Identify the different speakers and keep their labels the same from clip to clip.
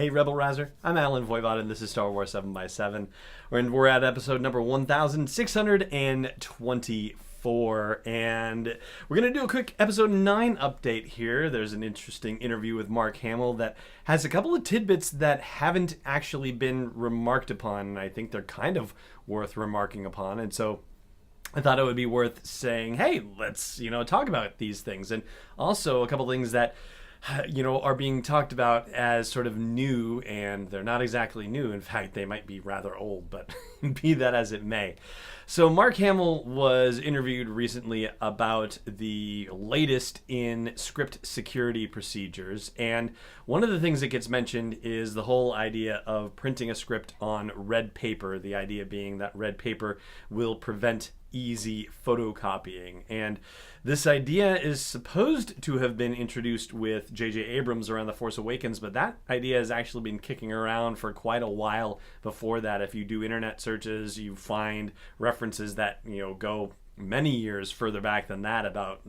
Speaker 1: Hey Rebel Rouser, I'm Alan Voivod and this is Star Wars 7x7. We're at episode number 1624 and we're going to do a quick episode 9 update here. There's an interesting interview with Mark Hamill that has a couple of tidbits that haven't actually been remarked upon, and I think they're kind of worth remarking upon, and so I thought it would be worth saying, hey, let's, talk about these things. And also a couple things that are being talked about as sort of new, and they're not exactly new. In fact, they might be rather old, but be that as it may. So Mark Hamill was interviewed recently about the latest in script security procedures, and one of the things that gets mentioned is the whole idea of printing a script on red paper, the idea being that red paper will prevent easy photocopying. And this idea is supposed to have been introduced with J.J. Abrams around The Force Awakens, but that idea has actually been kicking around for quite a while before that. If you do internet searches, you find references that, go many years further back than that about,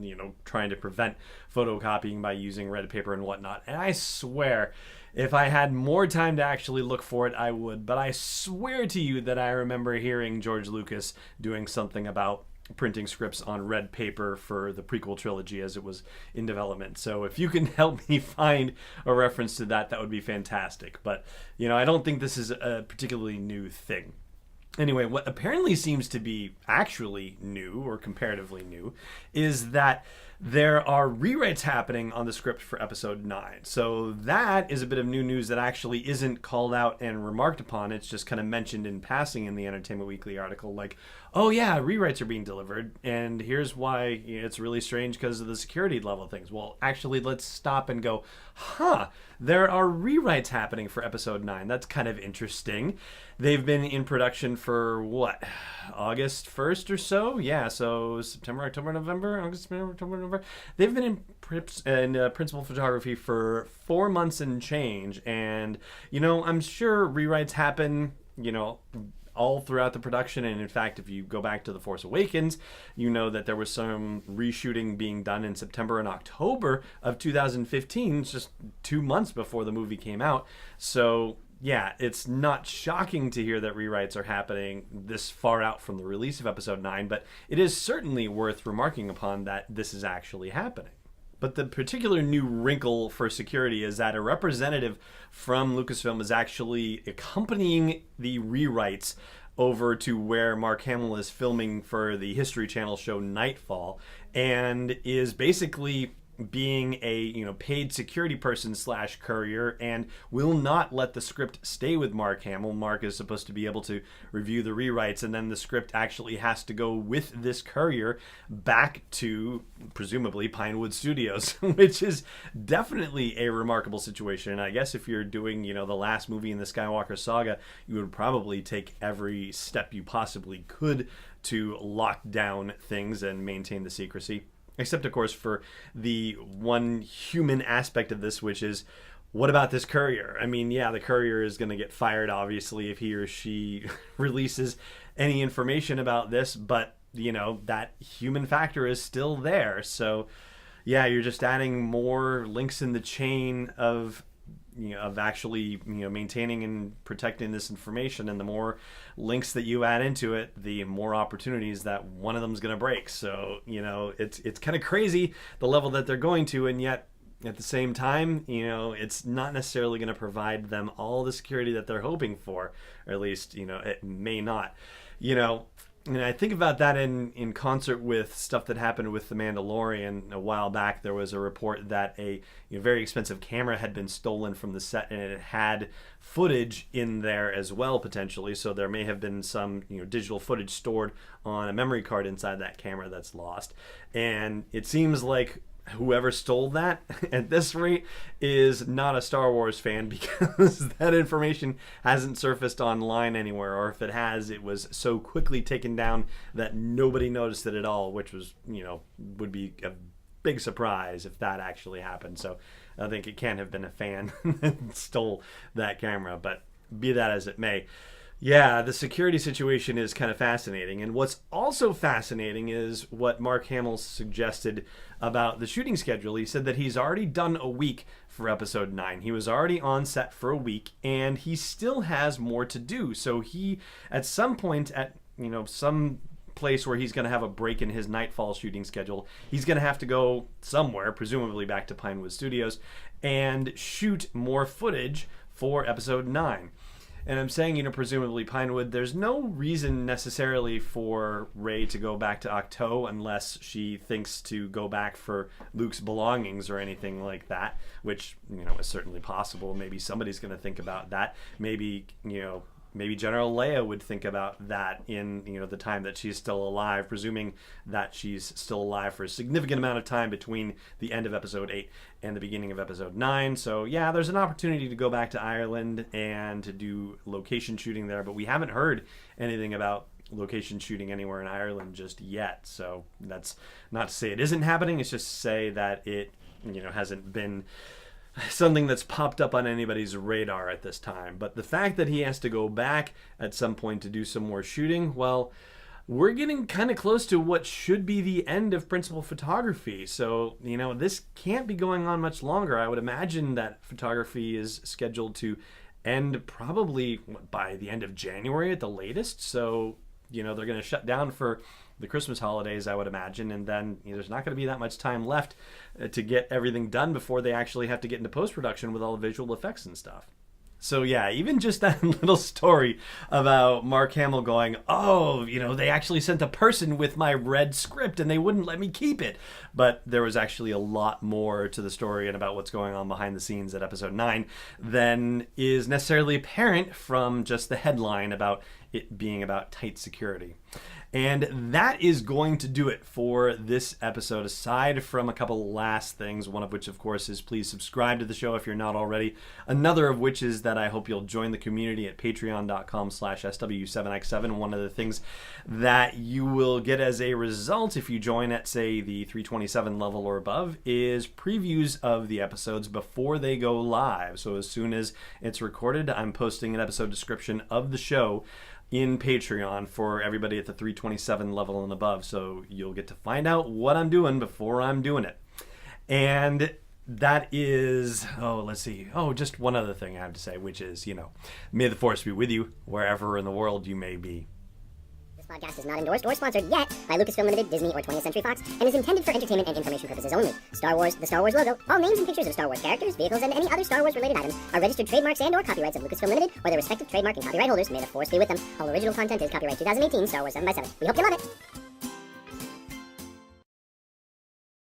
Speaker 1: trying to prevent photocopying by using red paper and whatnot. And I swear, if I had more time to actually look for it, I would. But I swear to you that I remember hearing George Lucas doing something about printing scripts on red paper for the prequel trilogy as it was in development. So if you can help me find a reference to that, that would be fantastic. But, I don't think this is a particularly new thing. Anyway, what apparently seems to be actually new, or comparatively new, is that there are rewrites happening on the script for episode 9. So that is a bit of new news that actually isn't called out and remarked upon. It's just kind of mentioned in passing in the Entertainment Weekly article, like, oh yeah, rewrites are being delivered, and here's why it's really strange because of the security level of things. Well, actually, let's stop and go, there are rewrites happening for episode 9. That's kind of interesting. They've been in production for, August 1st or so? Yeah, so September, October, November, August, September, October, November. They've been in principal photography for 4 months and change, and, I'm sure rewrites happen, all throughout the production. And in fact, if you go back to The Force Awakens, you know that there was some reshooting being done in September and October of 2015, just 2 months before the movie came out. So yeah, it's not shocking to hear that rewrites are happening this far out from the release of episode 9, but it is certainly worth remarking upon that this is actually happening. But the particular new wrinkle for security is that a representative from Lucasfilm is actually accompanying the rewrites over to where Mark Hamill is filming for the History Channel show Nightfall, and is basically being a paid security person / courier, and will not let the script stay with Mark Hamill. Mark is supposed to be able to review the rewrites, and then the script actually has to go with this courier back to presumably Pinewood Studios, which is definitely a remarkable situation. And I guess if you're doing the last movie in the Skywalker saga, you would probably take every step you possibly could to lock down things and maintain the secrecy. Except, of course, for the one human aspect of this, which is, what about this courier? I mean, yeah, the courier is going to get fired, obviously, if he or she releases any information about this, but, that human factor is still there. So, yeah, you're just adding more links in the chain of actually maintaining and protecting this information, and the more links that you add into it, the more opportunities that one of them is going to break. So it's kind of crazy the level that they're going to, and yet at the same time it's not necessarily going to provide them all the security that they're hoping for, or at least it may not. And I think about that in concert with stuff that happened with The Mandalorian a while back. There was a report that a very expensive camera had been stolen from the set, and it had footage in there as well, potentially. So there may have been some digital footage stored on a memory card inside that camera that's lost. And it seems like whoever stole that at this rate is not a Star Wars fan, because that information hasn't surfaced online anywhere, or if it has, it was so quickly taken down that nobody noticed it at all, which was would be a big surprise if that actually happened. So I think it can't have been a fan that stole that camera, but be that as it may. Yeah, the security situation is kind of fascinating. And what's also fascinating is what Mark Hamill suggested about the shooting schedule. He said that he's already done a week for episode 9. He was already on set for a week, and he still has more to do. So he, at some point, at some place where he's going to have a break in his Nightfall shooting schedule, he's going to have to go somewhere, presumably back to Pinewood Studios, and shoot more footage for episode 9. And I'm saying, presumably Pinewood, there's no reason necessarily for Rey to go back to Ahch-To unless she thinks to go back for Luke's belongings or anything like that, which, is certainly possible. Maybe somebody's going to think about that. Maybe General Leia would think about that in, the time that she's still alive, presuming that she's still alive for a significant amount of time between the end of episode 8 and the beginning of episode 9. So yeah, there's an opportunity to go back to Ireland and to do location shooting there, but we haven't heard anything about location shooting anywhere in Ireland just yet. So that's not to say it isn't happening, it's just to say that it, hasn't been something that's popped up on anybody's radar at this time. But the fact that he has to go back at some point to do some more shooting, well, we're getting kind of close to what should be the end of principal photography. So, this can't be going on much longer. I would imagine that photography is scheduled to end probably by the end of January at the latest. So, they're going to shut down for the Christmas holidays, I would imagine, and then there's not going to be that much time left to get everything done before they actually have to get into post-production with all the visual effects and stuff. So yeah, even just that little story about Mark Hamill going, oh, they actually sent a person with my red script and they wouldn't let me keep it. But there was actually a lot more to the story and about what's going on behind the scenes at episode 9 than is necessarily apparent from just the headline about it being about tight security. And that is going to do it for this episode, aside from a couple last things, one of which, of course, is please subscribe to the show if you're not already. Another of which is that I hope you'll join the community at patreon.com/SW7X7. One of the things that you will get as a result if you join at, say, the 327 level or above is previews of the episodes before they go live. So as soon as it's recorded, I'm posting an episode description of the show in Patreon for everybody at the 327 level and above, so you'll get to find out what I'm doing before I'm doing it. And that is, just one other thing I have to say, which is, may the Force be with you wherever in the world you may be.
Speaker 2: This podcast is not endorsed or sponsored yet by Lucasfilm Limited, Disney, or 20th Century Fox, and is intended for entertainment and information purposes only. Star Wars, the Star Wars logo, all names and pictures of Star Wars characters, vehicles, and any other Star Wars-related items are registered trademarks and/or copyrights of Lucasfilm Limited or their respective trademark and copyright holders. May the Force be with them. All original content is copyright 2018 Star Wars 7x7. We hope you love it.